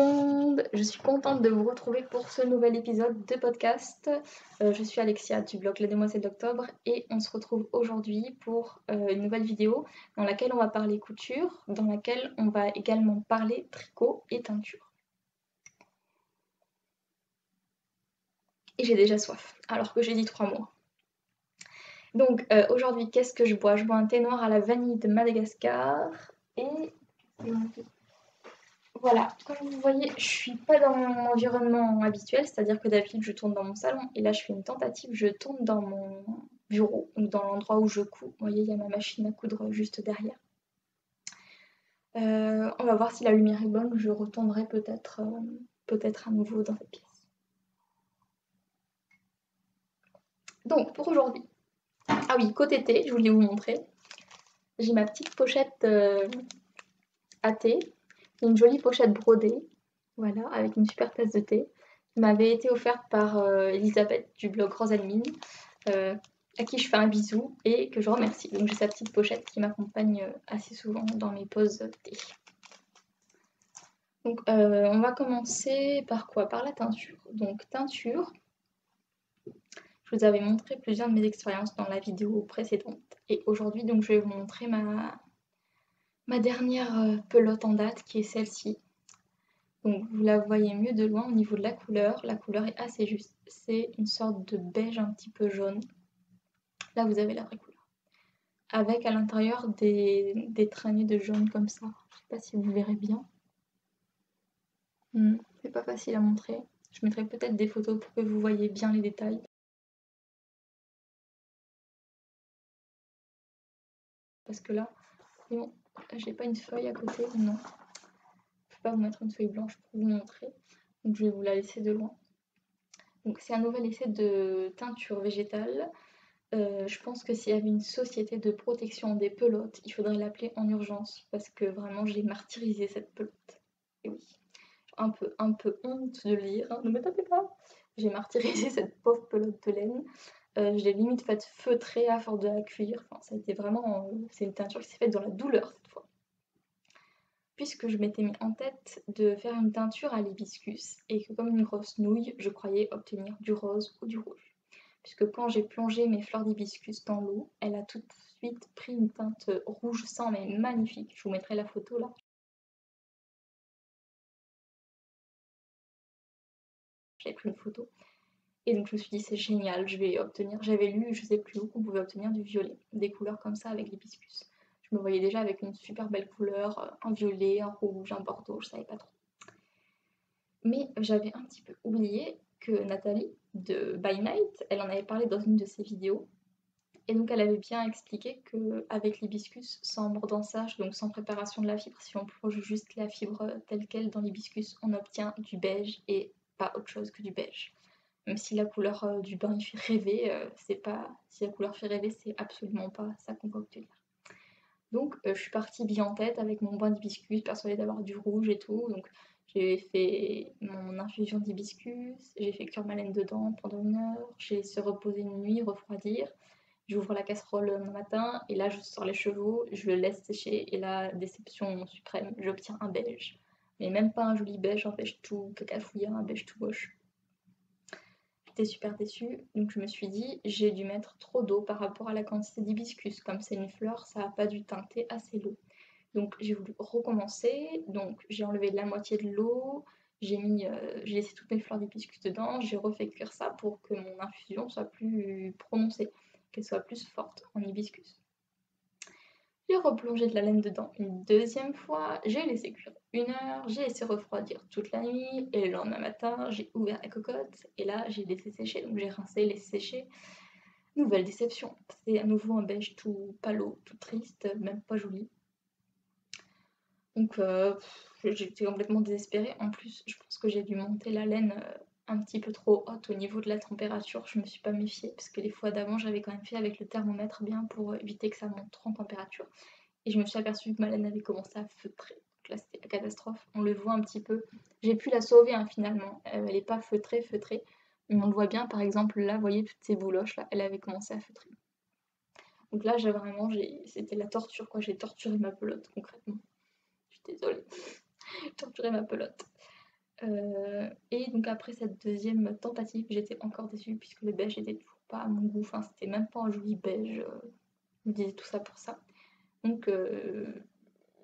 monde, je suis contente de vous retrouver pour ce nouvel épisode de podcast. Je suis Alexia du blog Les Demoiselles d'Octobre et on se retrouve aujourd'hui pour une nouvelle vidéo dans laquelle on va parler couture, dans laquelle on va également parler tricot et teinture. Et j'ai déjà soif, alors que j'ai dit 3 mois. Donc aujourd'hui, qu'est-ce que je bois? Je bois un thé noir à la vanille de Madagascar et... Voilà, comme vous voyez, je suis pas dans mon environnement habituel, c'est-à-dire que d'habitude je tourne dans mon salon et là je fais une tentative, je tourne dans mon bureau, ou dans l'endroit où je couds. Vous voyez, il y a ma machine à coudre juste derrière. On va voir si la lumière est bonne, je retournerai peut-être à nouveau dans cette pièce. Donc pour aujourd'hui, ah oui, côté thé, je voulais vous montrer, j'ai ma petite pochette à thé, une jolie pochette brodée, voilà, avec une super tasse de thé, qui m'avait été offerte par Elisabeth du blog Rose Admin, à qui je fais un bisou et que je remercie. Donc j'ai sa petite pochette qui m'accompagne assez souvent dans mes pauses thé. Donc on va commencer par quoi? Par la teinture. Donc teinture, je vous avais montré plusieurs de mes expériences dans la vidéo précédente. Et aujourd'hui, donc, je vais vous montrer ma dernière pelote en date qui est celle-ci. Donc vous la voyez mieux de loin au niveau de la couleur est assez juste. C'est une sorte de beige un petit peu jaune. Là vous avez la vraie couleur. Avec à l'intérieur des traînées de jaune comme ça. Je sais pas si vous verrez bien. C'est pas facile à montrer. Je mettrai peut-être des photos pour que vous voyez bien les détails. Parce que là, bon, j'ai pas une feuille à côté, non. Je peux pas vous mettre une feuille blanche pour vous montrer. Donc je vais vous la laisser de loin. Donc c'est un nouvel essai de teinture végétale. Je pense que s'il y avait une société de protection des pelotes, il faudrait l'appeler en urgence parce que vraiment j'ai martyrisé cette pelote. Et oui, un peu honte de le dire, hein, ne me tapez pas. J'ai martyrisé cette pauvre pelote de laine. Je l'ai limite faite feutrer à force de la cuire. Enfin, ça a été vraiment... c'est une teinture qui s'est faite dans la douleur cette fois. Puisque je m'étais mis en tête de faire une teinture à l'hibiscus et que comme une grosse nouille, je croyais obtenir du rose ou du rouge. Puisque quand j'ai plongé mes fleurs d'hibiscus dans l'eau, elle a tout de suite pris une teinte rouge sang, mais magnifique. Je vous mettrai la photo là. J'avais pris une photo. Et donc je me suis dit c'est génial, je vais obtenir, j'avais lu je sais plus où qu'on pouvait obtenir du violet, des couleurs comme ça avec l'hibiscus. Je me voyais déjà avec une super belle couleur, un violet, un rouge, un bordeaux, je savais pas trop. Mais j'avais un petit peu oublié que Nathalie de By Night, elle en avait parlé dans une de ses vidéos. Et donc elle avait bien expliqué qu'avec l'hibiscus, sans mordançage, donc sans préparation de la fibre, si on plonge juste la fibre telle qu'elle dans l'hibiscus, on obtient du beige et pas autre chose que du beige. Même si la couleur du bain il fait rêver, c'est pas... si la couleur fait rêver, c'est absolument pas ça qu'on va obtenir. Donc je suis partie bien en tête avec mon bain d'hibiscus, persuadée d'avoir du rouge et tout. Donc j'ai fait mon infusion d'hibiscus, j'ai fait cuire ma laine dedans pendant 1 heure, j'ai laissé reposer une nuit, refroidir. J'ouvre la casserole le matin et là je sors les chevaux, je le laisse sécher et là, déception suprême, j'obtiens un beige. Mais même pas un joli beige, un beige tout cacafouillant, un beige tout moche. J'étais super déçue, donc je me suis dit j'ai dû mettre trop d'eau par rapport à la quantité d'hibiscus. Comme c'est une fleur, ça n'a pas dû teinter assez l'eau. Donc j'ai voulu recommencer, donc j'ai enlevé la moitié de l'eau, j'ai laissé toutes mes fleurs d'hibiscus dedans, j'ai refait cuire ça pour que mon infusion soit plus prononcée, qu'elle soit plus forte en hibiscus. J'ai replongé de la laine dedans une deuxième fois, j'ai laissé cuire 1 heure, j'ai laissé refroidir toute la nuit et le lendemain matin j'ai ouvert la cocotte et là j'ai laissé sécher, donc j'ai rincé, laissé sécher. Nouvelle déception, c'est à nouveau un beige tout palo, tout triste, même pas joli. Donc j'étais complètement désespérée. En plus, je pense que j'ai dû monter la laine un petit peu trop haute au niveau de la température. Je me suis pas méfiée parce que les fois d'avant, j'avais quand même fait avec le thermomètre bien pour éviter que ça monte trop en température. Et je me suis aperçue que ma laine avait commencé à feutrer. Donc là, c'était la catastrophe. On le voit un petit peu. J'ai pu la sauver finalement. Elle n'est pas feutrée. Mais on le voit bien, par exemple, là, vous voyez, toutes ces bouloches là, elle avait commencé à feutrer. Donc là, c'était la torture, quoi. J'ai torturé ma pelote concrètement. Je suis désolée. J'ai torturé ma pelote. Et donc après cette deuxième tentative, j'étais encore déçue puisque le beige était toujours pas à mon goût, enfin c'était même pas un joli beige, je me disais tout ça pour ça. Donc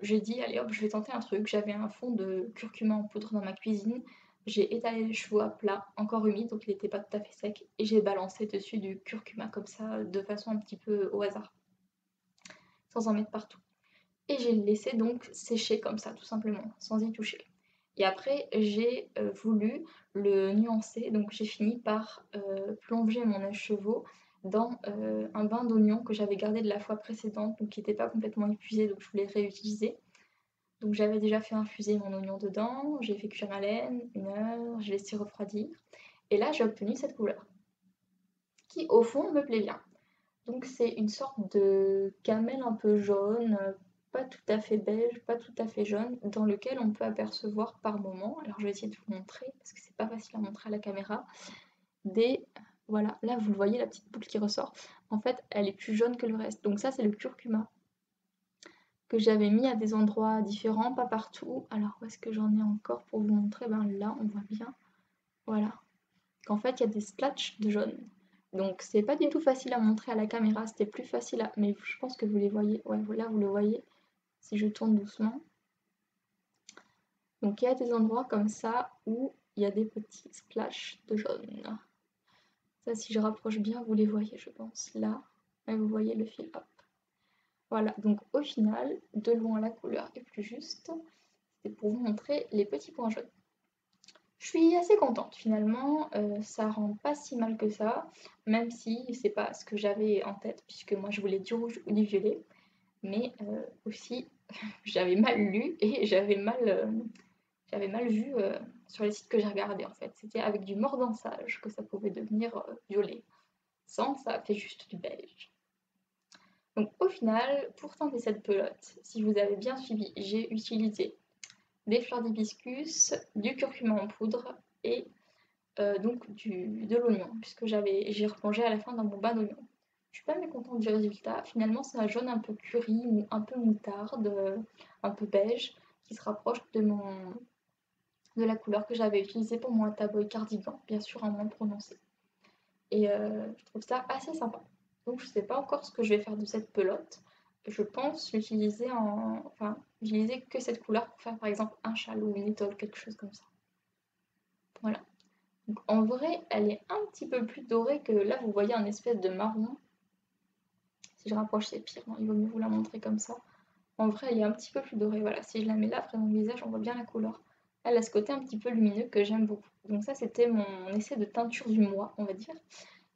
j'ai dit allez hop, je vais tenter un truc. J'avais un fond de curcuma en poudre dans ma cuisine. J'ai étalé les cheveux à plat, encore humide, donc il n'était pas tout à fait sec, et j'ai balancé dessus du curcuma comme ça, de façon un petit peu au hasard, sans en mettre partout. Et j'ai laissé donc sécher comme ça, tout simplement, sans y toucher. Et après, j'ai voulu le nuancer, donc j'ai fini par plonger mon écheveau dans un bain d'oignon que j'avais gardé de la fois précédente, donc qui n'était pas complètement épuisé, donc je voulais réutiliser. Donc j'avais déjà fait infuser mon oignon dedans, j'ai fait cuire ma laine 1 heure, j'ai laissé refroidir. Et là, j'ai obtenu cette couleur, qui au fond me plaît bien. Donc c'est une sorte de camel un peu jaune, pas tout à fait beige, pas tout à fait jaune, dans lequel on peut apercevoir par moment, alors je vais essayer de vous montrer, parce que c'est pas facile à montrer à la caméra, des... Voilà, là vous le voyez, la petite boucle qui ressort. En fait, elle est plus jaune que le reste. Donc ça, c'est le curcuma que j'avais mis à des endroits différents, pas partout. Alors où est-ce que j'en ai encore pour vous montrer? Ben là, on voit bien. Voilà. Qu'en fait, il y a des splotches de jaune. Donc c'est pas du tout facile à montrer à la caméra, c'était plus facile à... Mais je pense que vous les voyez. Ouais, là vous le voyez. Si je tourne doucement. Donc il y a des endroits comme ça où il y a des petits splashes de jaune. Ça, si je rapproche bien, vous les voyez, je pense. Là, et vous voyez le fil. Hop. Voilà, donc au final, de loin la couleur est plus juste. C'est pour vous montrer les petits points jaunes. Je suis assez contente finalement, ça rend pas si mal que ça, même si c'est pas ce que j'avais en tête, puisque moi je voulais du rouge ou du violet, mais aussi j'avais mal lu et j'avais mal vu sur les sites que j'ai regardés en fait. C'était avec du mordansage que ça pouvait devenir violet. Sans, ça fait juste du beige. Donc au final, pour tenter cette pelote, si vous avez bien suivi, j'ai utilisé des fleurs d'hibiscus, du curcuma en poudre et donc de l'oignon, puisque j'ai replongé à la fin dans mon bain d'oignon. Je suis pas mécontente du résultat. Finalement, c'est un jaune un peu curry, un peu moutarde, un peu beige, qui se rapproche de la couleur que j'avais utilisée pour mon Ataboy cardigan, bien sûr en moins prononcé. Et je trouve ça assez sympa. Donc je sais pas encore ce que je vais faire de cette pelote. Je pense l'utiliser enfin, utiliser que cette couleur pour faire par exemple un châle ou une étole, quelque chose comme ça. Voilà. Donc en vrai, elle est un petit peu plus dorée que là, vous voyez un espèce de marron. Si je rapproche, c'est pire, il vaut mieux vous la montrer comme ça. En vrai, elle est un petit peu plus dorée. Voilà, si je la mets là près de mon visage, on voit bien la couleur. Elle a ce côté un petit peu lumineux que j'aime beaucoup. Donc ça, c'était mon essai de teinture du mois, on va dire.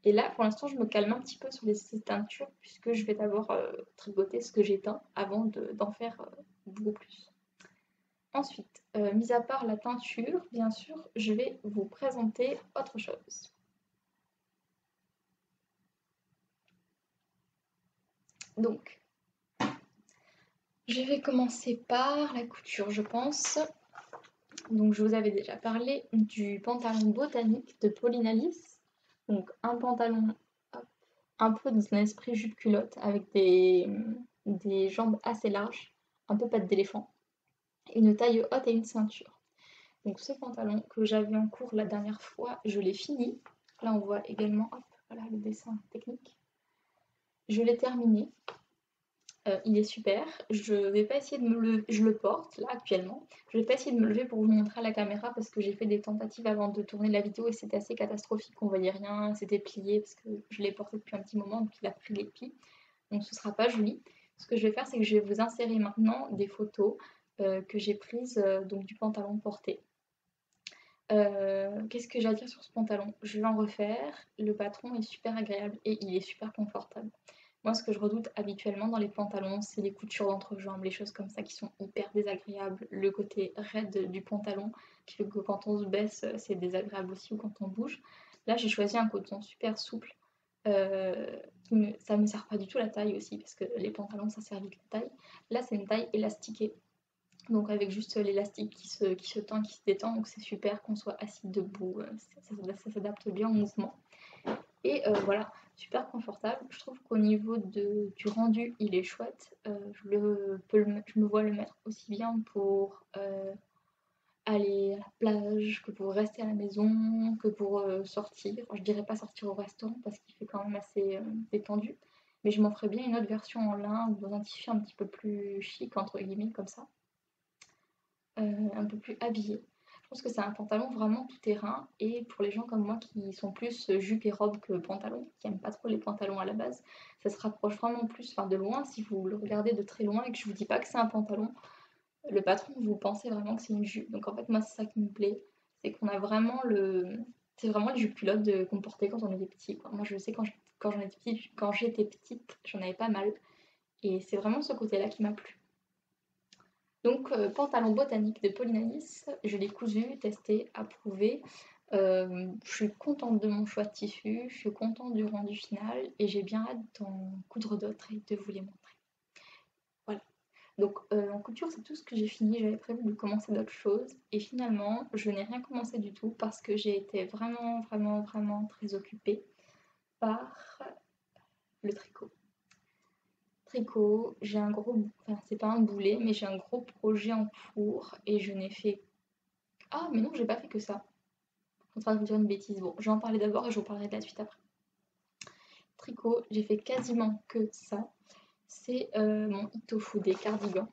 Et là, pour l'instant, je me calme un petit peu sur les essais de teinture puisque je vais d'abord tricoter ce que j'ai teint avant d'en faire beaucoup plus. Ensuite, mis à part la teinture, bien sûr, je vais vous présenter autre chose. Donc, je vais commencer par la couture, je pense. Donc, je vous avais déjà parlé du pantalon botanique de Pauline Alice. Donc, un pantalon hop, un peu dans un esprit jupe-culotte avec des jambes assez larges, un peu pattes d'éléphant, une taille haute et une ceinture. Donc, ce pantalon que j'avais en cours la dernière fois, je l'ai fini. Là, on voit également hop, voilà, le dessin technique. Je l'ai terminé. Il est super. Je vais pas essayer de me lever. Je le porte là actuellement. Je vais pas essayer de me lever pour vous montrer à la caméra parce que j'ai fait des tentatives avant de tourner la vidéo et c'était assez catastrophique. On voyait rien, c'était plié parce que je l'ai porté depuis un petit moment donc il a pris les plis. Donc ce sera pas joli. Ce que je vais faire, c'est que je vais vous insérer maintenant des photos que j'ai prises donc du pantalon porté. Qu'est-ce que j'ai à dire sur ce pantalon? Je vais en refaire. Le patron est super agréable et il est super confortable. Moi, ce que je redoute habituellement dans les pantalons, c'est les coutures d'entrejambe, les choses comme ça qui sont hyper désagréables. Le côté raide du pantalon qui fait que quand on se baisse, c'est désagréable aussi ou quand on bouge. Là, j'ai choisi un coton super souple. Ça me sert pas du tout la taille aussi parce que les pantalons, ça sert vite la taille. Là, c'est une taille élastiquée. Donc avec juste l'élastique qui se tend, qui se détend, donc c'est super qu'on soit assis debout, ça s'adapte bien au mouvement. Et voilà, super confortable. Je trouve qu'au niveau du rendu, il est chouette. Je me vois le mettre aussi bien pour aller à la plage, que pour rester à la maison, que pour sortir. Enfin, je dirais pas sortir au restaurant parce qu'il fait quand même assez détendu. Mais je m'en ferais bien une autre version en lin ou dans un tissu un petit peu plus chic, entre guillemets, comme ça. Un peu plus habillé. Je pense que c'est un pantalon vraiment tout terrain et pour les gens comme moi qui sont plus jupe et robe que pantalon, qui aiment pas trop les pantalons à la base, ça se rapproche vraiment plus, enfin de loin, si vous le regardez de très loin et que je vous dis pas que c'est un pantalon, le patron vous pensez vraiment que c'est une jupe. Donc en fait moi c'est ça qui me plaît, c'est qu'on a vraiment c'est vraiment les jupes culottes qu'on portait quand on était petit, quoi. Moi je sais quand j'étais petite, j'en avais pas mal et c'est vraiment ce côté-là qui m'a plu. Donc, pantalon botanique de Polinalis, je l'ai cousu, testé, approuvé. Je suis contente de mon choix de tissu, je suis contente du rendu final et j'ai bien hâte d'en coudre d'autres et de vous les montrer. Voilà. Donc, en couture, c'est tout ce que j'ai fini. J'avais prévu de commencer d'autres choses et finalement, je n'ai rien commencé du tout parce que j'ai été vraiment, vraiment, vraiment très occupée par le tricot. Tricot, j'ai un gros, enfin c'est pas un boulet, mais j'ai un gros projet en cours et je n'ai fait. Ah mais non, j'ai pas fait que ça. Je suis en train de vous dire une bêtise. Bon, je vais en parler d'abord et je vous parlerai de la suite après. Tricot, j'ai fait quasiment que ça. C'est mon Itofu des cardigans.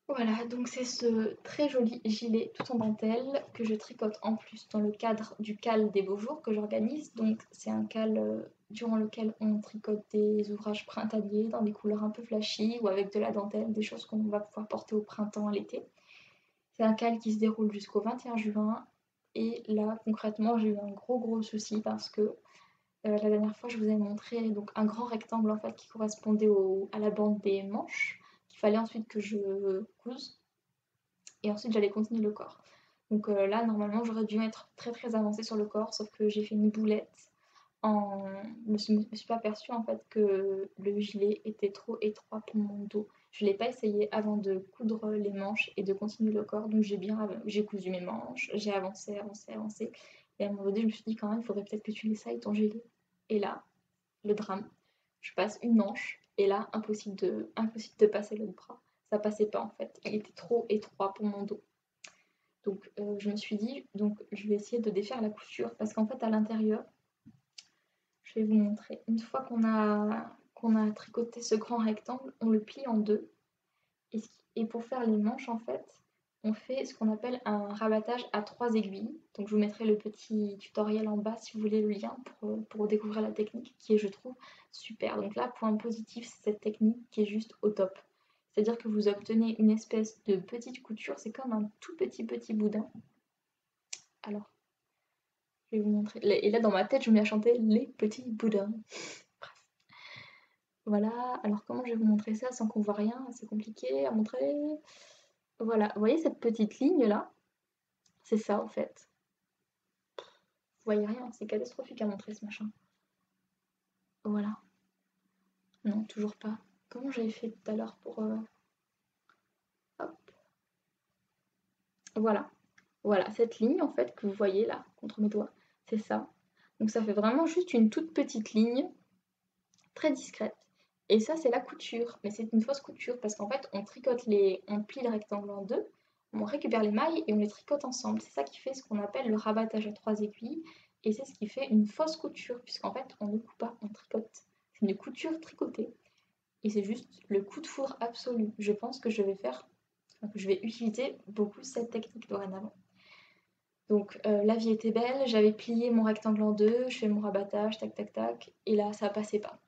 Voilà, donc c'est ce très joli gilet tout en dentelle que je tricote en plus dans le cadre du cal des beaux jours que j'organise. Donc c'est un cal durant lequel on tricote des ouvrages printaniers dans des couleurs un peu flashy ou avec de la dentelle, des choses qu'on va pouvoir porter au printemps, à l'été. C'est un cal qui se déroule jusqu'au 21 juin. Et là, concrètement, j'ai eu un gros souci parce que la dernière fois, je vous avais montré donc, un grand rectangle en fait, qui correspondait à la bande des manches, qu'il fallait ensuite que je couse. Et ensuite, j'allais continuer le corps. Donc là, normalement, j'aurais dû être très avancée sur le corps, sauf que j'ai fait une boulette. Je me suis pas aperçue en fait que le gilet était trop étroit pour mon dos. Je l'ai pas essayé avant de coudre les manches et de continuer le corps. Donc j'ai cousu mes manches, j'ai avancé. Et à un moment donné, je me suis dit quand même, il faudrait peut-être que tu l'essayes ton gilet. Et là, le drame. Je passe une manche et là, impossible de passer l'autre bras. Ça passait pas en fait. Il était trop étroit pour mon dos. Donc je me suis dit, donc je vais essayer de défaire la couture parce qu'en fait à l'intérieur, je vais vous montrer. Une fois qu'on a tricoté ce grand rectangle, on le plie en deux. Et pour faire les manches, en fait, on fait ce qu'on appelle un rabattage à 3 aiguilles. Donc je vous mettrai le petit tutoriel en bas si vous voulez le lien pour découvrir la technique qui est, je trouve, super. Donc là, point positif, c'est cette technique qui est juste au top. C'est-à-dire que vous obtenez une espèce de petite couture, c'est comme un tout petit boudin. Alors, je vais vous montrer. Et là, dans ma tête, je me mets à chanter les petits boudins. Voilà, alors comment je vais vous montrer ça sans qu'on voit rien? C'est compliqué à montrer. Voilà, vous voyez cette petite ligne là? C'est ça en fait. Vous voyez rien, c'est catastrophique à montrer ce machin. Voilà. Non, toujours pas. Comment j'avais fait tout à l'heure pour... Hop. Voilà. Voilà, cette ligne en fait que vous voyez là, contre mes doigts, c'est ça. Donc ça fait vraiment juste une toute petite ligne, très discrète. Et ça, c'est la couture. Mais c'est une fausse couture parce qu'en fait, on plie le rectangle en deux, on récupère les mailles et on les tricote ensemble. C'est ça qui fait ce qu'on appelle le rabattage à 3 aiguilles. Et c'est ce qui fait une fausse couture, puisqu'en fait, on ne coupe pas, on tricote. C'est une couture tricotée. Et c'est juste le coup de foudre absolu. Je pense que que je vais utiliser beaucoup cette technique dorénavant. Donc la vie était belle, j'avais plié mon rectangle en deux, je fais mon rabattage, tac, et là, ça passait pas.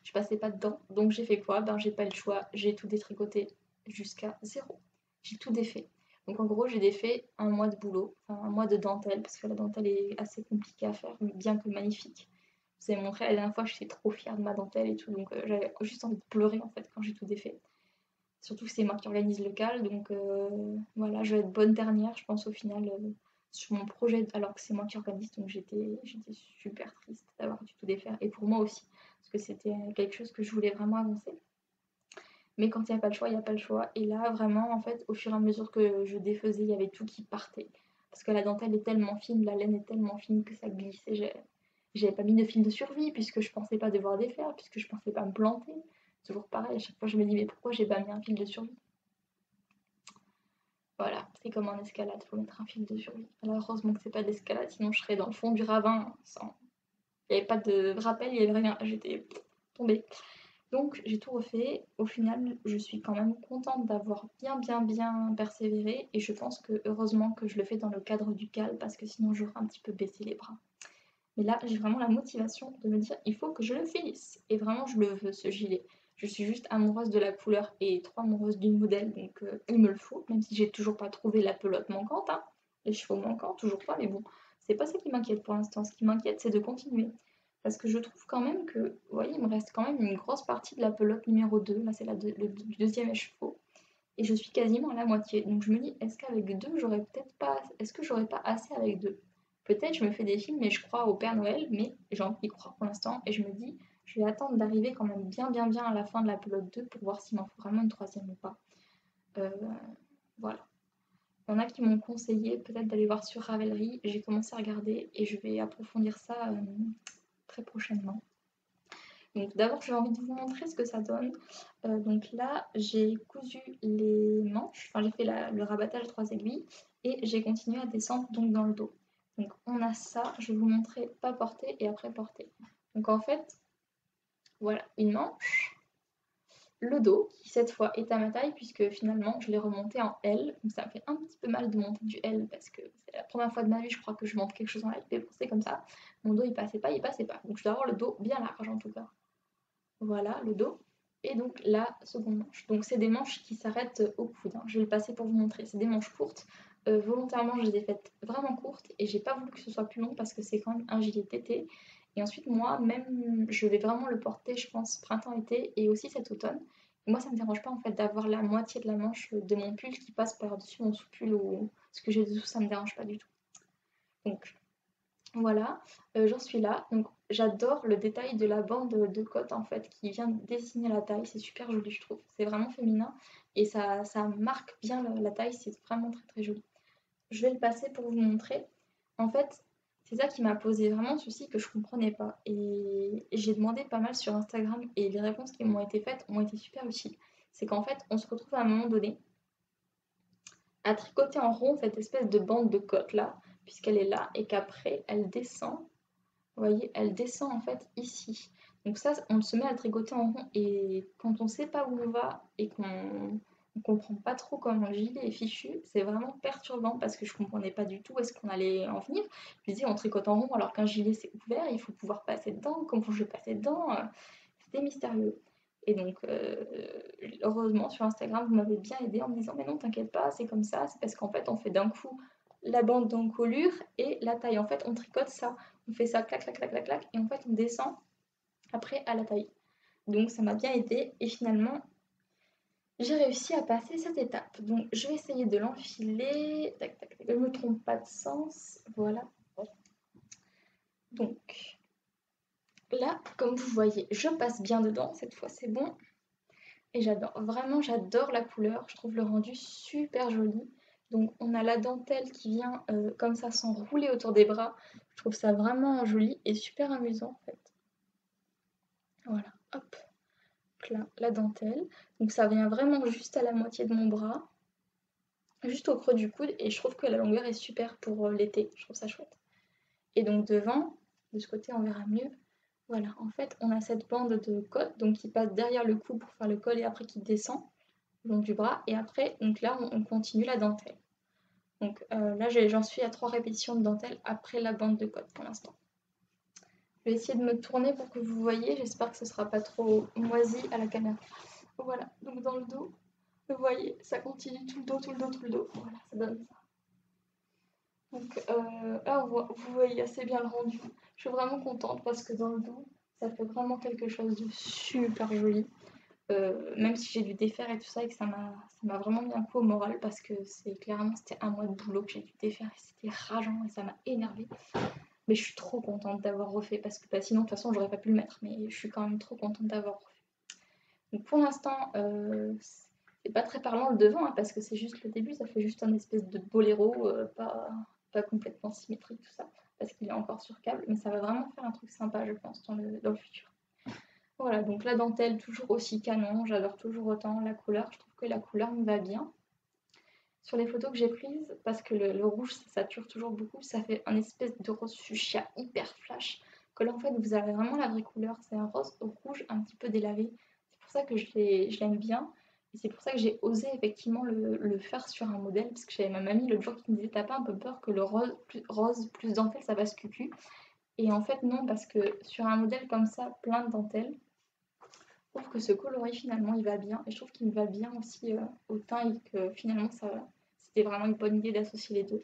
Je passais pas dedans. Donc j'ai fait quoi? Ben j'ai pas le choix, j'ai tout détricoté jusqu'à zéro. J'ai tout défait. Donc en gros, j'ai défait un mois de boulot, enfin un mois de dentelle, parce que la dentelle est assez compliquée à faire, mais bien que magnifique. Je vous ai montré la dernière fois, j'étais trop fière de ma dentelle et tout, donc j'avais juste envie de pleurer en fait quand j'ai tout défait. Surtout que c'est moi qui organise le cal, donc voilà, je vais être bonne dernière, je pense au final, sur mon projet, alors que c'est moi qui organise, donc j'étais super triste d'avoir dû tout défaire. Et pour moi aussi, parce que c'était quelque chose que je voulais vraiment avancer. Mais quand il n'y a pas le choix, il n'y a pas le choix. Et là, vraiment, en fait, au fur et à mesure que je défaisais, il y avait tout qui partait. Parce que la dentelle est tellement fine, la laine est tellement fine que ça glissait. J'avais pas mis de fil de survie, puisque je pensais pas devoir défaire, puisque je pensais pas me planter. Toujours pareil, à chaque fois je me dis, mais pourquoi j'ai pas mis un fil de survie? Voilà, c'est comme en escalade, faut mettre un fil de survie. Alors heureusement que c'est pas d'escalade, sinon je serais dans le fond du ravin, sans... Il n'y avait pas de rappel, il n'y avait rien, j'étais tombée. Donc j'ai tout refait. Au final, je suis quand même contente d'avoir bien persévéré et je pense que heureusement que je le fais dans le cadre du cal parce que sinon j'aurais un petit peu baissé les bras. Mais là, j'ai vraiment la motivation de me dire il faut que je le finisse. Et vraiment, je le veux ce gilet. Je suis juste amoureuse de la couleur et trop amoureuse du modèle, donc il me le faut, même si j'ai toujours pas trouvé la pelote manquante, hein. Les chevaux manquants, toujours pas, mais bon, c'est pas ça qui m'inquiète pour l'instant. Ce qui m'inquiète, c'est de continuer. Parce que je trouve quand même que, vous voyez, il me reste quand même une grosse partie de la pelote numéro 2. Là, c'est le deuxième écheveau. Et je suis quasiment à la moitié. Donc je me dis, est-ce qu'avec deux, j'aurais peut-être pas. Est-ce que j'aurais pas assez avec deux? Peut-être je me fais des films, mais je crois au Père Noël, mais j'ai envie d'y croire pour l'instant. Et je me dis, je vais attendre d'arriver quand même bien à la fin de la pelote 2 pour voir s'il m'en faut vraiment une troisième ou pas. Euh, voilà. Il y en a qui m'ont conseillé peut-être d'aller voir sur Ravelry. J'ai commencé à regarder et je vais approfondir ça très prochainement. Donc d'abord, j'ai envie de vous montrer ce que ça donne. Donc là, j'ai cousu les manches, enfin j'ai fait le rabattage 3 aiguilles et j'ai continué à descendre donc dans le dos. Donc on a ça, je vais vous montrer pas porter et après porter. Donc en fait, voilà, une manche, le dos qui cette fois est à ma taille puisque finalement je l'ai remonté en L. Donc ça me fait un petit peu mal de monter du L parce que c'est la première fois de ma vie je crois que je monte quelque chose en L, mais bon c'est comme ça. Mon dos il passait pas. Donc je dois avoir le dos bien large en tout cas. Voilà le dos. Et donc la seconde manche. Donc c'est des manches qui s'arrêtent au coude, hein. Je vais le passer pour vous montrer. C'est des manches courtes. Volontairement, je les ai faites vraiment courtes et j'ai pas voulu que ce soit plus long parce que c'est quand même un gilet d'été. Et ensuite, moi, même, je vais vraiment le porter, je pense, printemps-été et aussi cet automne. Et moi, ça me dérange pas en fait d'avoir la moitié de la manche de mon pull qui passe par-dessus mon sous-pull ou ce que j'ai dessous, ça me dérange pas du tout. Donc, voilà, j'en suis là. Donc j'adore le détail de la bande de côte en fait qui vient dessiner la taille. C'est super joli je trouve. C'est vraiment féminin et ça marque bien la taille. C'est vraiment très joli. Je vais le passer pour vous montrer. En fait, c'est ça qui m'a posé vraiment souci que je comprenais pas. Et j'ai demandé pas mal sur Instagram et les réponses qui m'ont été faites ont été super utiles. C'est qu'en fait, on se retrouve à un moment donné à tricoter en rond cette espèce de bande de côte là, puisqu'elle est là, et qu'après elle descend. Vous voyez, elle descend en fait ici. Donc ça, on se met à le tricoter en rond et quand on sait pas où on va et qu'on ne comprend pas trop comment le gilet est fichu, c'est vraiment perturbant parce que je comprenais pas du tout où est-ce qu'on allait en venir. Je me disais, on tricote en rond alors qu'un gilet c'est ouvert, il faut pouvoir passer dedans. Comment je vais passer dedans? C'était mystérieux. Et donc, heureusement, sur Instagram, vous m'avez bien aidé en me disant, mais non, t'inquiète pas, c'est comme ça, c'est parce qu'en fait, on fait d'un coup la bande d'encolure et la taille. En fait, on tricote ça. On fait ça, clac, et en fait, on descend après à la taille. Donc, ça m'a bien aidé et finalement, j'ai réussi à passer cette étape. Donc, je vais essayer de l'enfiler. Je ne me trompe pas de sens. Voilà. Donc, là, comme vous voyez, je passe bien dedans. Cette fois, c'est bon. Et j'adore, vraiment j'adore la couleur, je trouve le rendu super joli. Donc on a la dentelle qui vient comme ça s'enrouler autour des bras. Je trouve ça vraiment joli et super amusant en fait. Voilà, hop, là, la dentelle. Donc ça vient vraiment juste à la moitié de mon bras, juste au creux du coude et je trouve que la longueur est super pour l'été, je trouve ça chouette. Et donc devant, de ce côté on verra mieux. Voilà, en fait on a cette bande de côte donc qui passe derrière le cou pour faire le col et après qui descend le long du bras et après donc là on continue la dentelle. Donc là j'en suis à 3 répétitions de dentelle après la bande de côte pour l'instant. Je vais essayer de me tourner pour que vous voyez, j'espère que ce sera pas trop moisi à la caméra. Voilà, donc dans le dos, vous voyez, ça continue tout le dos, voilà, ça donne ça. Donc là vous voyez assez bien le rendu. Je suis vraiment contente parce que dans le dos, ça fait vraiment quelque chose de super joli. Même si j'ai dû défaire et tout ça et que ça m'a vraiment mis un coup au moral parce que c'était un mois de boulot que j'ai dû défaire et c'était rageant et ça m'a énervé. Mais je suis trop contente d'avoir refait parce que sinon de toute façon j'aurais pas pu le mettre, mais je suis quand même trop contente d'avoir refait. Donc pour l'instant c'est pas très parlant le devant hein, parce que c'est juste le début, ça fait juste un espèce de boléro pas complètement symétrique tout ça parce qu'il est encore sur câble, mais ça va vraiment faire un truc sympa je pense dans le futur. Voilà, donc la dentelle toujours aussi canon, j'adore toujours autant la couleur, je trouve que la couleur me va bien. Sur les photos que j'ai prises, parce que le rouge ça sature toujours beaucoup, ça fait un espèce de rose fuchsia hyper flash. Que là en fait vous avez vraiment la vraie couleur, c'est un rose au rouge un petit peu délavé. C'est pour ça que je l'aime bien. Et c'est pour ça que j'ai osé effectivement le faire sur un modèle, parce que j'avais ma mamie l'autre jour qui me disait t'as pas un peu peur que le rose plus dentelle ça fasse cucu. Et en fait non, parce que sur un modèle comme ça, plein de dentelle, je trouve que ce coloris finalement il va bien. Et je trouve qu'il me va bien aussi au teint et que finalement ça c'était vraiment une bonne idée d'associer les deux.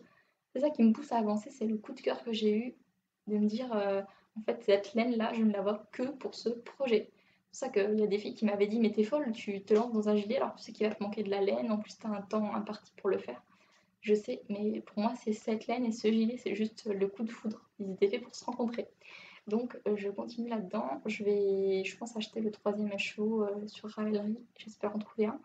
C'est ça qui me pousse à avancer, c'est le coup de cœur que j'ai eu de me dire en fait cette laine là je ne la vois que pour ce projet. C'est pour ça qu'il y a des filles qui m'avaient dit mais t'es folle, tu te lances dans un gilet alors tu sais qu'il va te manquer de la laine, en plus t'as un temps imparti pour le faire. Je sais, mais pour moi c'est cette laine et ce gilet c'est juste le coup de foudre. Ils étaient faits pour se rencontrer. Donc je continue là-dedans. Je vais, je pense, acheter le troisième écheveau sur Ravelry. J'espère en trouver un.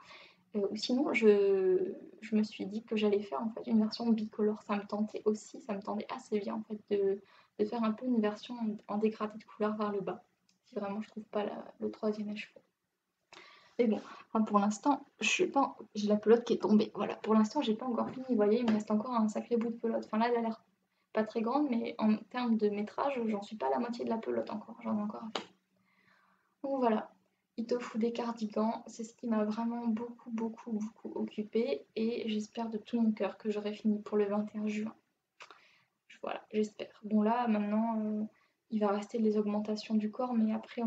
Ou sinon, je me suis dit que j'allais faire en fait une version bicolore. Ça me tentait aussi, ça me tendait assez bien en fait de faire un peu une version en dégradé de couleur vers le bas. Si vraiment je trouve pas le troisième écheveau. Mais bon, enfin, pour l'instant, je sais pas, j'ai la pelote qui est tombée. Voilà, pour l'instant, j'ai pas encore fini. Vous voyez, il me reste encore un sacré bout de pelote. Enfin là, elle a l'air pas très grande, mais en termes de métrage, j'en suis pas à la moitié de la pelote encore. J'en ai encore à faire. Donc voilà, Itofu des cardigans, c'est ce qui m'a vraiment beaucoup occupée et j'espère de tout mon cœur que j'aurai fini pour le 21 juin. Voilà, j'espère. Bon là, maintenant, il va rester les augmentations du corps, mais après, au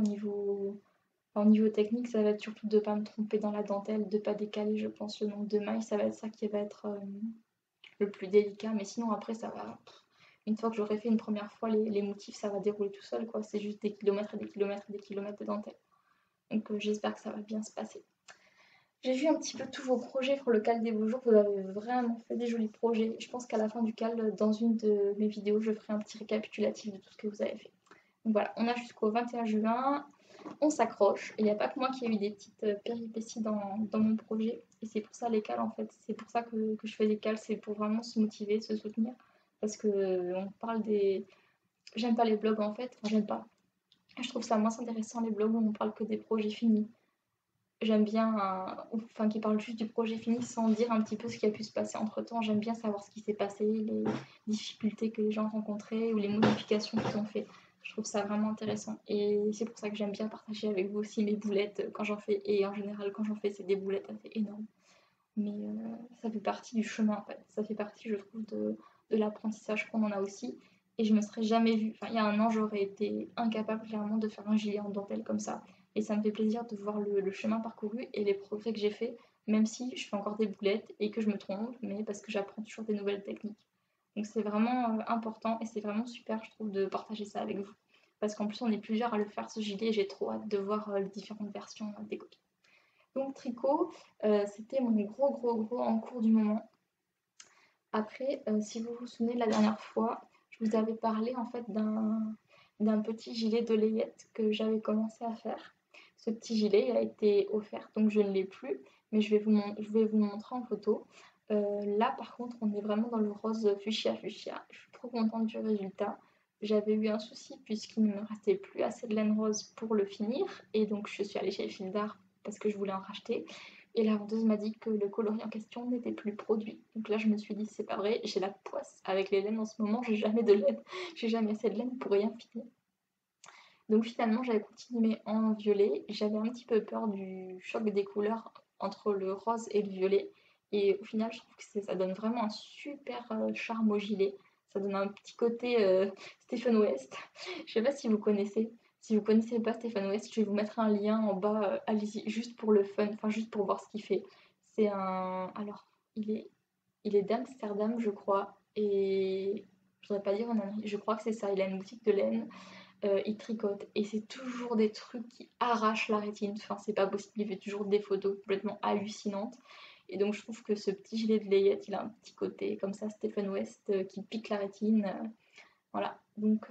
niveau technique, ça va être surtout de ne pas me tromper dans la dentelle, de ne pas décaler, je pense, le nombre de mailles. Ça va être ça qui va être le plus délicat. Mais sinon, après, ça va. Une fois que j'aurai fait une première fois les motifs, ça va dérouler tout seul, quoi. C'est juste des kilomètres et des kilomètres et des kilomètres de dentelle. Donc j'espère que ça va bien se passer. J'ai vu un petit peu tous vos projets pour le cal des beaux jours. Vous avez vraiment fait des jolis projets. Je pense qu'à la fin du cal, dans une de mes vidéos, je ferai un petit récapitulatif de tout ce que vous avez fait. Donc voilà, on a jusqu'au 21 juin. On s'accroche. Il n'y a pas que moi qui ai eu des petites péripéties dans mon projet. Et c'est pour ça les cales en fait. C'est pour ça que je fais des cales. C'est pour vraiment se motiver, se soutenir. Parce que on parle des. J'aime pas les blogs en fait. Enfin, j'aime pas. Je trouve ça moins intéressant les blogs où on parle que des projets finis. J'aime bien, enfin, qui parle juste du projet fini sans dire un petit peu ce qui a pu se passer entre temps. J'aime bien savoir ce qui s'est passé, les difficultés que les gens ont rencontrées ou les modifications qu'ils ont fait. Je trouve ça vraiment intéressant. Et c'est pour ça que j'aime bien partager avec vous aussi mes boulettes quand j'en fais. Et en général, quand j'en fais, c'est des boulettes assez énormes. Mais ça fait partie du chemin en fait. Ça fait partie, je trouve, de l'apprentissage qu'on en a aussi. Et je me serais jamais vue. Enfin, il y a un an, j'aurais été incapable clairement de faire un gilet en dentelle comme ça. Et ça me fait plaisir de voir le chemin parcouru et les progrès que j'ai fait, même si je fais encore des boulettes et que je me trompe, mais parce que j'apprends toujours des nouvelles techniques. Donc c'est vraiment important et c'est vraiment super, je trouve, de partager ça avec vous. Parce qu'en plus, on est plusieurs à le faire ce gilet et j'ai trop hâte de voir les différentes versions des copies. Donc tricot, c'était mon gros en cours du moment. Après, si vous vous souvenez de la dernière fois, je vous avais parlé en fait d'un petit gilet de layette que j'avais commencé à faire. Ce petit gilet, il a été offert, donc je ne l'ai plus, mais je vais vous le montrer en photo. Là, par contre, on est vraiment dans le rose fuchsia. Je suis trop contente du résultat. J'avais eu un souci puisqu'il ne me restait plus assez de laine rose pour le finir, et donc je suis allée chez Fil d'Art parce que je voulais en racheter. Et la vendeuse m'a dit que le coloris en question n'était plus produit. Donc là, je me suis dit, c'est pas vrai, j'ai la poisse avec les laines en ce moment, j'ai jamais de laine, j'ai jamais assez de laine pour rien finir. Donc finalement, j'avais continué en violet. J'avais un petit peu peur du choc des couleurs entre le rose et le violet. Et au final, je trouve que ça donne vraiment un super charme au gilet. Ça donne un petit côté Stephen West. Je sais pas si vous connaissez. Si vous connaissez pas Stephen West, je vais vous mettre un lien en bas. Allez-y, juste pour le fun, enfin juste pour voir ce qu'il fait. C'est un. Alors, il est d'Amsterdam, je crois. Et je voudrais pas dire en Amérique. Je crois que c'est ça. Il a une boutique de laine. Il tricote et c'est toujours des trucs qui arrachent la rétine. Enfin, c'est pas possible, il fait toujours des photos complètement hallucinantes. Et donc, je trouve que ce petit gilet de layette, il a un petit côté comme ça, Stephen West, qui pique la rétine. Voilà. Donc,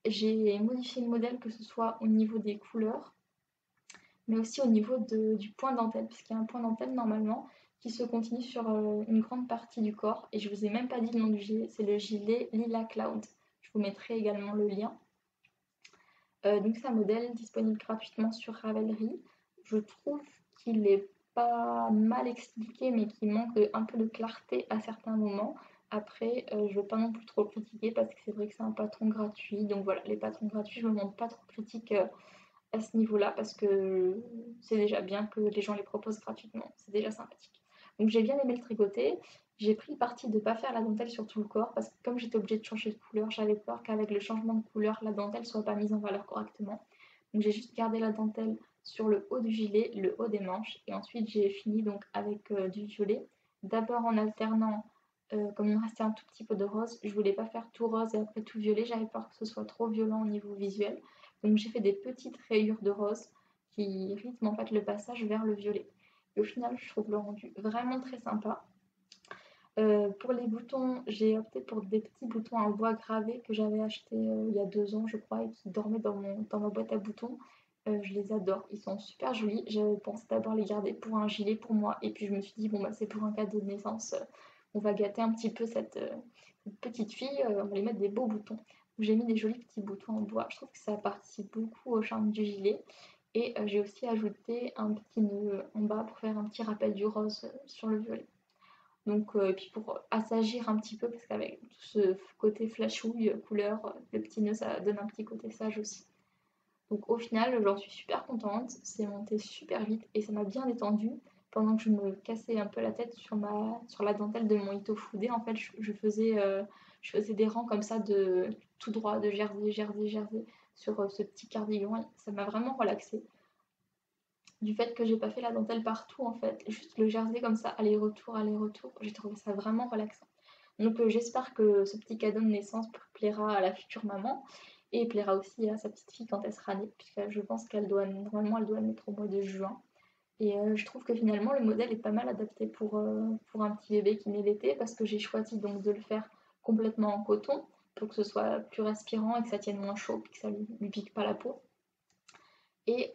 j'ai modifié le modèle, que ce soit au niveau des couleurs, mais aussi au niveau du point dentelle, parce qu'il y a un point dentelle normalement qui se continue sur une grande partie du corps. Et je vous ai même pas dit le nom du gilet, c'est le gilet Lila Cloud. Je vous mettrai également le lien. Donc c'est un modèle disponible gratuitement sur Ravelry. Je trouve qu'il est pas mal expliqué, mais qui manque un peu de clarté à certains moments. Après, je veux pas non plus trop le critiquer parce que c'est vrai que c'est un patron gratuit. Donc voilà, les patrons gratuits, je me montre pas trop critique à ce niveau-là parce que c'est déjà bien que les gens les proposent gratuitement. C'est déjà sympathique. Donc j'ai bien aimé le tricoter. J'ai pris le parti de ne pas faire la dentelle sur tout le corps parce que comme j'étais obligée de changer de couleur, j'avais peur qu'avec le changement de couleur, la dentelle soit pas mise en valeur correctement. Donc j'ai juste gardé la dentelle sur le haut du gilet, le haut des manches et ensuite j'ai fini donc avec du violet. D'abord en alternant, comme il me restait un tout petit peu de rose, je voulais pas faire tout rose et après tout violet, j'avais peur que ce soit trop violent au niveau visuel. Donc j'ai fait des petites rayures de rose qui rythment en fait le passage vers le violet. Et au final, je trouve le rendu vraiment très sympa. Pour les boutons, j'ai opté pour des petits boutons en bois gravé que j'avais acheté il y a 2 ans, je crois, et qui dormaient dans ma boîte à boutons. Je les adore, ils sont super jolis. J'avais pensé d'abord les garder pour un gilet pour moi, et puis je me suis dit, bon, bah, c'est pour un cadeau de naissance, on va gâter un petit peu cette petite fille, on va lui mettre des beaux boutons. J'ai mis des jolis petits boutons en bois, je trouve que ça participe beaucoup au charme du gilet. Et j'ai aussi ajouté un petit nœud en bas pour faire un petit rappel du rose sur le violet. Donc, et puis pour assagir un petit peu, parce qu'avec tout ce côté flashouille, couleur, le petit nœud, ça donne un petit côté sage aussi. Donc au final, j'en suis super contente, c'est monté super vite et ça m'a bien détendu. Pendant que je me cassais un peu la tête sur la dentelle de mon Ito Foudé, en fait, je faisais des rangs comme ça de tout droit, de jersey, jersey, jersey, sur ce petit cardigan. Et ça m'a vraiment relaxée du fait que j'ai pas fait la dentelle partout en fait, juste le jersey comme ça, aller-retour, j'ai trouvé ça vraiment relaxant. Donc j'espère que ce petit cadeau de naissance plaira à la future maman et plaira aussi à sa petite fille quand elle sera née, puisque je pense normalement elle doit naître au mois de juin. Et je trouve que finalement le modèle est pas mal adapté pour un petit bébé qui naît l'été parce que j'ai choisi donc de le faire complètement en coton pour que ce soit plus respirant et que ça tienne moins chaud et que ça lui pique pas la peau. Et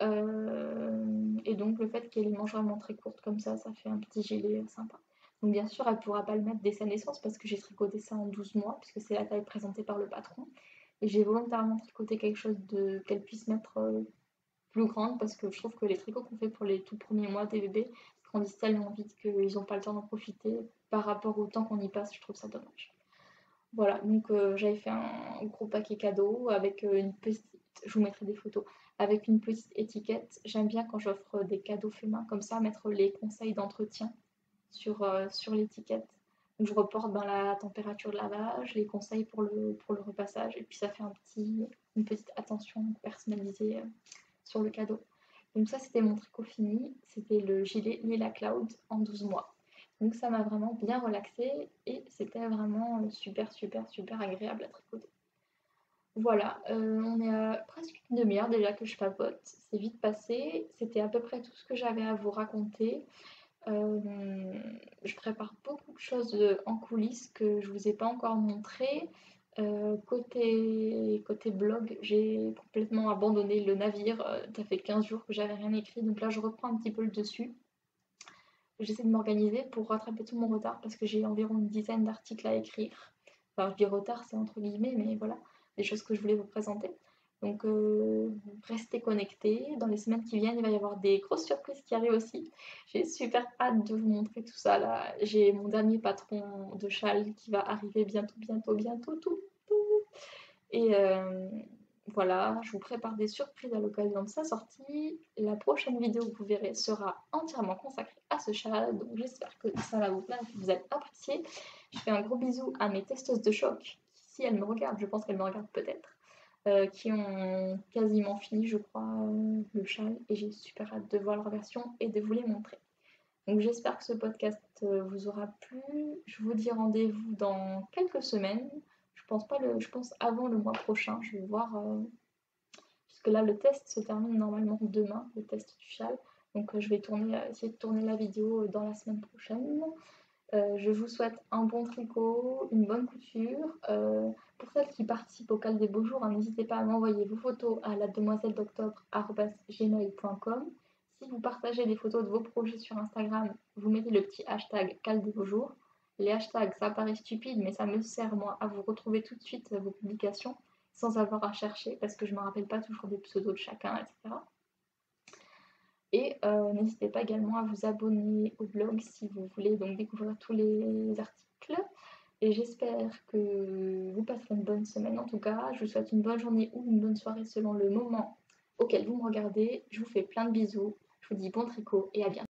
donc le fait qu'elle ait les manches vraiment très courtes comme ça fait un petit gilet sympa. Donc bien sûr, elle ne pourra pas le mettre dès sa naissance parce que j'ai tricoté ça en 12 mois, puisque c'est la taille présentée par le patron. Et j'ai volontairement tricoté quelque chose qu'elle puisse mettre plus grande parce que je trouve que les tricots qu'on fait pour les tout premiers mois des bébés grandissent tellement vite qu'ils n'ont pas le temps d'en profiter par rapport au temps qu'on y passe, je trouve ça dommage. Voilà, donc j'avais fait un gros paquet cadeau avec une petite, je vous mettrai des photos, avec une petite étiquette. J'aime bien quand j'offre des cadeaux faits main, comme ça, mettre les conseils d'entretien sur l'étiquette. Donc je reporte ben, la température de lavage, les conseils pour le repassage, et puis ça fait une petite attention personnalisée sur le cadeau. Donc ça, c'était mon tricot fini. C'était le gilet Lila Cloud en 12 mois. Donc ça m'a vraiment bien relaxée et c'était vraiment super, super, super agréable à tricoter. Voilà, on est à presque une demi-heure déjà que je papote. C'est vite passé. C'était à peu près tout ce que j'avais à vous raconter. Euh, je prépare beaucoup de choses en coulisses que je vous ai pas encore montrées. Côté blog, j'ai complètement abandonné le navire. Ça fait 15 jours que j'avais rien écrit, donc là je reprends un petit peu le dessus. J'essaie de m'organiser pour rattraper tout mon retard parce que j'ai environ une dizaine d'articles à écrire. Enfin, je dis retard, c'est entre guillemets, mais voilà, des choses que je voulais vous présenter. Donc, restez connectés. Dans les semaines qui viennent, il va y avoir des grosses surprises qui arrivent aussi. J'ai super hâte de vous montrer tout ça là. J'ai mon dernier patron de châle qui va arriver bientôt, bientôt, bientôt, tout. Et voilà, je vous prépare des surprises à l'occasion de sa sortie. La prochaine vidéo que vous verrez sera entièrement consacrée à ce châle, donc j'espère que ça va vous plaire, que vous allez apprécier. Je fais un gros bisou à mes testeuses de choc, si elles me regardent, je pense qu'elles me regardent peut-être, qui ont quasiment fini, je crois, le châle, et j'ai super hâte de voir leur version et de vous les montrer. Donc j'espère que ce podcast vous aura plu. Je vous dis rendez-vous dans quelques semaines. Je pense avant le mois prochain. Je vais voir, puisque là le test se termine normalement demain, le test du châle. Donc je vais essayer de tourner la vidéo dans la semaine prochaine. Je vous souhaite un bon tricot, une bonne couture. Pour celles qui participent au Cal des Beaux Jours, hein, n'hésitez pas à m'envoyer vos photos à lademoiselle-d'octobre@gmail.com. Si vous partagez des photos de vos projets sur Instagram, vous mettez le petit hashtag Cal des Beaux Jours. Les hashtags, ça paraît stupide, mais ça me sert moi à vous retrouver tout de suite vos publications sans avoir à chercher parce que je ne me rappelle pas toujours des pseudos de chacun, etc. Et n'hésitez pas également à vous abonner au blog si vous voulez donc découvrir tous les articles. Et j'espère que vous passerez une bonne semaine en tout cas. Je vous souhaite une bonne journée ou une bonne soirée selon le moment auquel vous me regardez. Je vous fais plein de bisous. Je vous dis bon tricot et à bientôt.